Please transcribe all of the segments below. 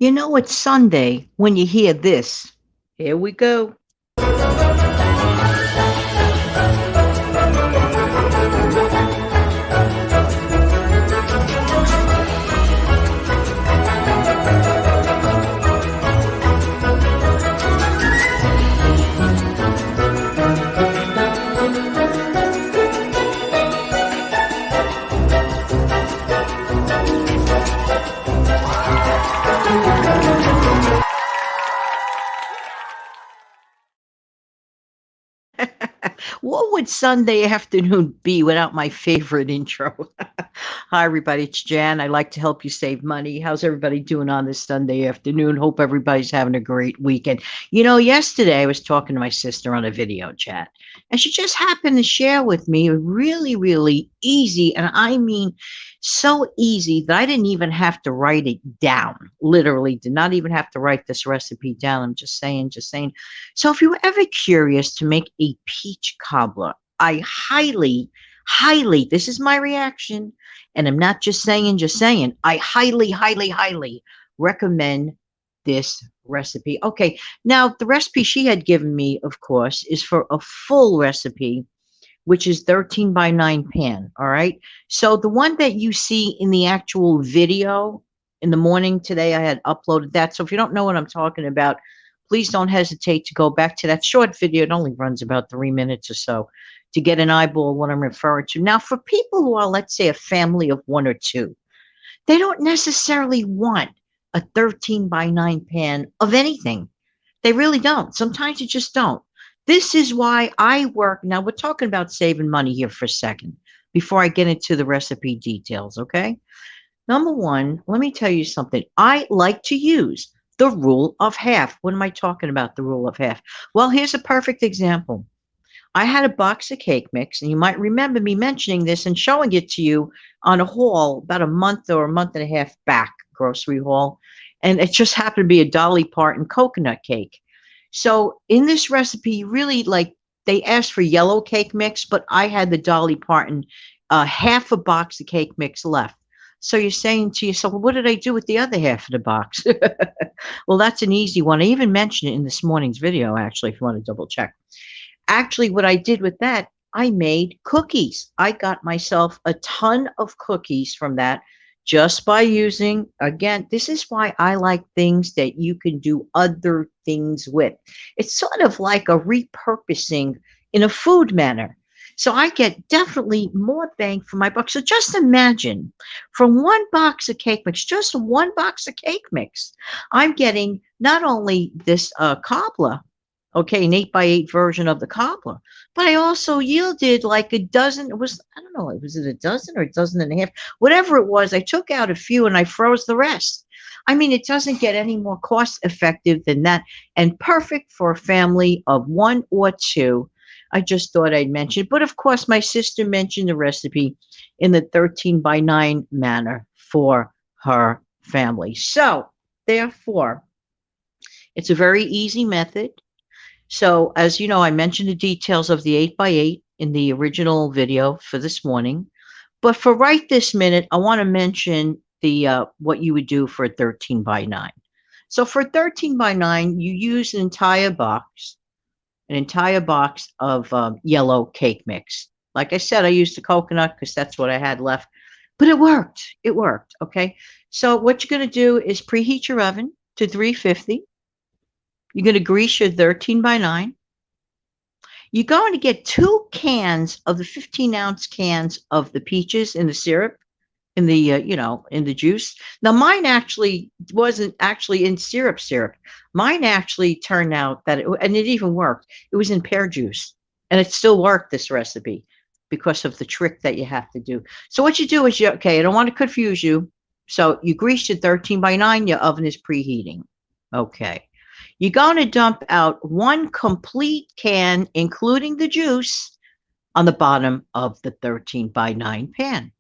You know it's Sunday when you hear this. Here we go. What would Sunday afternoon be without my favorite intro? Hi, everybody. It's Jan. I like to help you save money. How's everybody doing on this Sunday afternoon? Hope everybody's having a great weekend. Yesterday I was talking to my sister on a video chat, and she just happened to share with me a really, really easy, and I mean so easy that I didn't even have to write it down. Literally, did not even have to write this recipe down. I'm just saying, just saying. So if you were ever curious to make a peach cobbler, I highly, this is my reaction, and I'm not just saying, I highly recommend this recipe. Okay, now the recipe she had given me, of course, is for a full recipe, which is 13 by 9 pan. All right. So the one that you see in the actual video in the morning today, I had uploaded that. So if you don't know what I'm talking about, please don't hesitate to go back to that short video. It only runs about 3 minutes or so to get an eyeball of what I'm referring to. Now, for people who are, let's say, a family of one or two, they don't necessarily want a 13 by 9 pan of anything. They really don't. Sometimes you just don't. This is why I work. Now, we're talking about saving money here for a second before I get into the recipe details, okay? Number one, let me tell you something. I like to use the rule of half. What am I talking about, the rule of half? Well, here's a perfect example. I had a box of cake mix, and you might remember me mentioning this and showing it to you on a haul about a month or a month and a half back, grocery haul. And it just happened to be a Dolly Parton coconut cake. So in this recipe, really like they asked for yellow cake mix, but I had the Dolly Parton half a box of cake mix left. So you're saying to yourself, well, what did I do with the other half of the box? Well, that's an easy one. I even mentioned it in this morning's video, actually, if you want to double check. Actually, what I did with that, I made cookies. I got myself a ton of cookies from that just by using, again, this is why I like things that you can do other things with. It's sort of like a repurposing in a food manner. So I get definitely more bang for my buck. So just imagine from one box of cake mix, just one box of cake mix, I'm getting not only this cobbler, okay, an 8 by 8 version of the cobbler. But I also yielded like a dozen. It was, I don't know, was it a dozen or a dozen and a half? Whatever it was, I took out a few and I froze the rest. I mean, it doesn't get any more cost effective than that and perfect for a family of one or two. I just thought I'd mention. But of course, my sister mentioned the recipe in the 13 by 9 manner for her family. So, therefore, it's a very easy method. So, as you know, I mentioned the details of the 8 by 8 in the original video for this morning. But for right this minute, I want to mention the what you would do for a 13 by 9. So for 13 by 9, you use an entire box of yellow cake mix. Like I said, I used the coconut because that's what I had left. But it worked. It worked. Okay. So what you're going to do is preheat your oven to 350. You're going to grease your 13 by 9. You're going to get 2 cans of the 15-ounce cans of the peaches in the syrup, in the, in the juice. Now, mine actually wasn't actually in syrup. Mine actually turned out that, and it even worked. It was in pear juice. And it still worked, this recipe, because of the trick that you have to do. So what you do is, okay, I don't want to confuse you. So you grease your 13 by 9, your oven is preheating. Okay. You're going to dump out 1 complete can, including the juice, on the bottom of the 13 by 9 pan.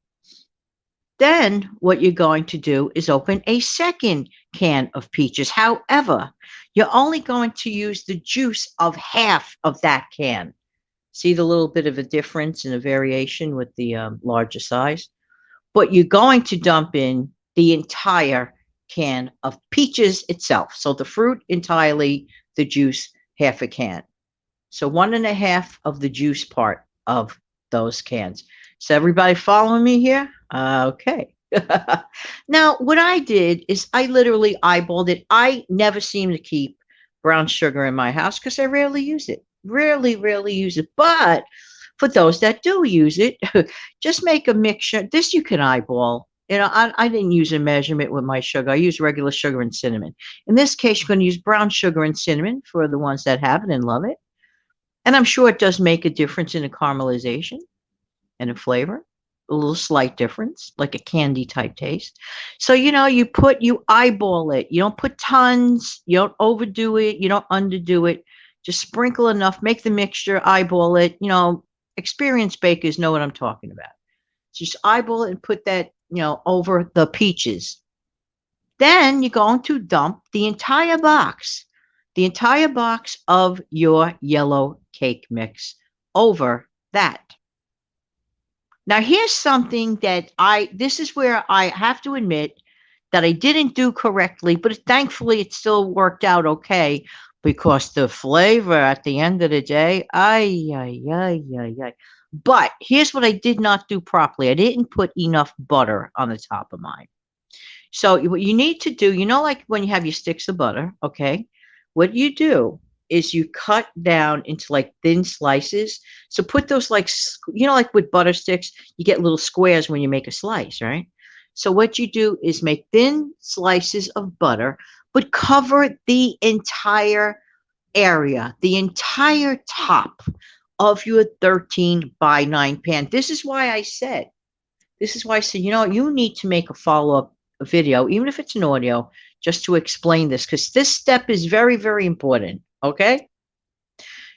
Then what you're going to do is open a second can of peaches. However, you're only going to use the juice of half of that can. See the little bit of a difference and a variation with the larger size? But you're going to dump in the entire can of peaches itself. So the fruit entirely, the juice, half a can. So 1.5 of the juice part of those cans. So everybody following me here? Okay. Now, what I did is I literally eyeballed it. I never seem to keep brown sugar in my house because I rarely use it. Rarely use it. But for those that do use it, just make a mixture. This you can eyeball. I didn't use a measurement with my sugar. I use regular sugar and cinnamon. In this case, you're going to use brown sugar and cinnamon for the ones that have it and love it. And I'm sure it does make a difference in the caramelization and the flavor, a little slight difference, like a candy type taste. So, you eyeball it. You don't put tons, you don't overdo it, you don't underdo it. Just sprinkle enough, make the mixture, eyeball it. Experienced bakers know what I'm talking about. Just eyeball it and put that, over the peaches. Then you're going to dump the entire box of your yellow cake mix over that. Now, here's something that this is where I have to admit that I didn't do correctly, but thankfully it still worked out okay because the flavor at the end of the day, ay, ay, ay, ay, ay. But here's what I did not do properly. I didn't put enough butter on the top of mine. So what you need to do, like when you have your sticks of butter, okay? What you do is you cut down into like thin slices. So put those like with butter sticks, you get little squares when you make a slice, right? So what you do is make thin slices of butter, but cover the entire area, the entire top of your 13 by 9 pan. This is why I said, you need to make a follow-up video, even if it's an audio, just to explain this, because this step is very, very important. Okay.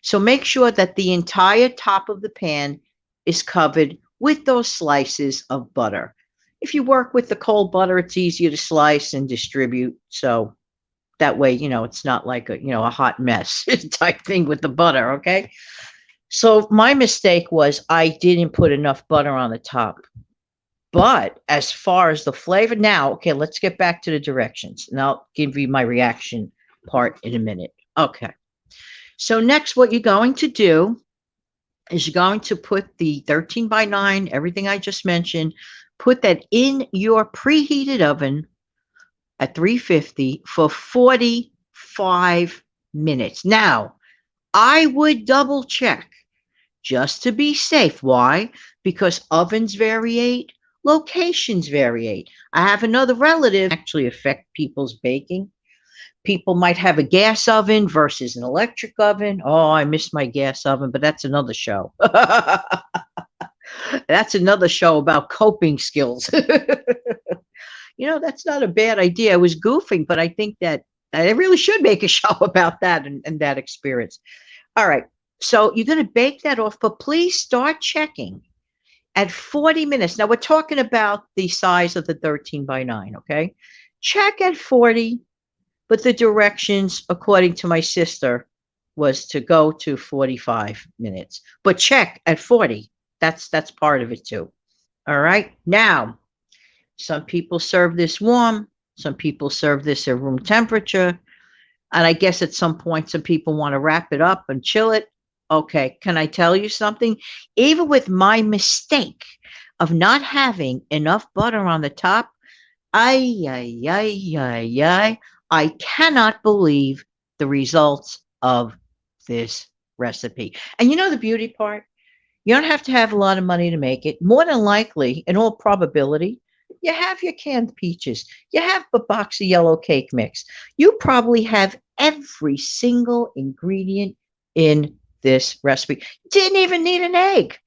So make sure that the entire top of the pan is covered with those slices of butter. If you work with the cold butter, it's easier to slice and distribute. So that way, it's not like a hot mess type thing with the butter. Okay. So my mistake was I didn't put enough butter on the top. But as far as the flavor, now, okay, let's get back to the directions. And I'll give you my reaction part in a minute. Okay. So next, what you're going to do is you're going to put the 13 by 9, everything I just mentioned, put that in your preheated oven at 350 for 45 minutes. Now, I would double check just to be safe. Why? Because ovens variate, locations variate. I have another relative actually affect people's baking. People might have a gas oven versus an electric oven. Oh, I missed my gas oven, but that's another show. That's another show about coping skills. That's not a bad idea. I was goofing, but I think that I really should make a show about that and that experience. All right. So you're going to bake that off, but please start checking at 40 minutes. Now we're talking about the size of the 13 by 9, okay? Check at 40, but the directions, according to my sister, was to go to 45 minutes. But check at 40. That's part of it too. All right. Now, some people serve this warm. Some people serve this at room temperature. And I guess at some point, some people want to wrap it up and chill it. Okay, can I tell you something? Even with my mistake of not having enough butter on the top, I cannot believe the results of this recipe. And the beauty part? You don't have to have a lot of money to make it. More than likely, in all probability, you have your canned peaches. You have a box of yellow cake mix. You probably have every single ingredient in this recipe. Didn't even need an egg.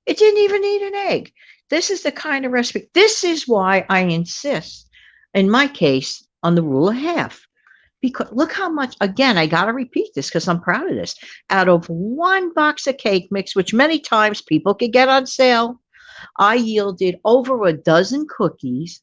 It didn't even need an egg. This is the kind of recipe. This is why I insist, in my case, on the rule of half. Because look how much, again, I got to repeat this because I'm proud of this. Out of one box of cake mix, which many times people could get on sale, I yielded over a dozen cookies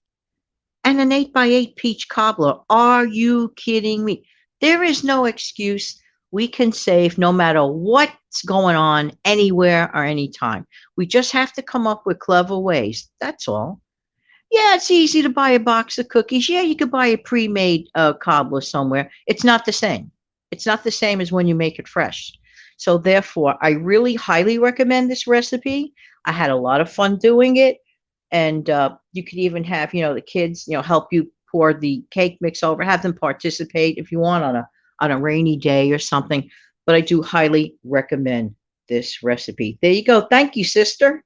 and an 8x8 peach cobbler. Are you kidding me? There is no excuse. We can save no matter what's going on anywhere or anytime. We just have to come up with clever ways. That's all. Yeah, it's easy to buy a box of cookies. Yeah, you could buy a pre-made cobbler somewhere. It's not the same. It's not the same as when you make it fresh. So therefore, I really highly recommend this recipe. I had a lot of fun doing it, and you could even have the kids help you pour the cake mix over. Have them participate if you want on a rainy day or something. But I do highly recommend this recipe. There you go. Thank you, sister.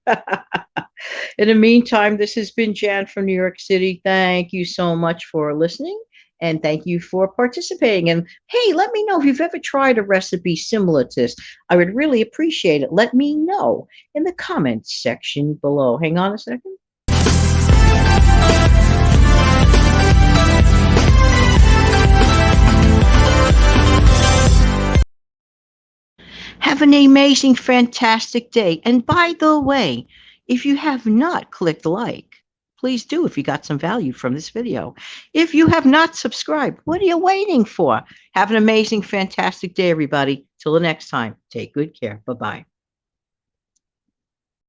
In the meantime, this has been Jan from New York City. Thank you so much for listening and thank you for participating. And hey, let me know if you've ever tried a recipe similar to this. I would really appreciate it. Let me know in the comments section below. Hang on a second. Have an amazing, fantastic day. And by the way, if you have not clicked like, please do if you got some value from this video. If you have not subscribed, what are you waiting for? Have an amazing, fantastic day, everybody. Till the next time, take good care. Bye-bye.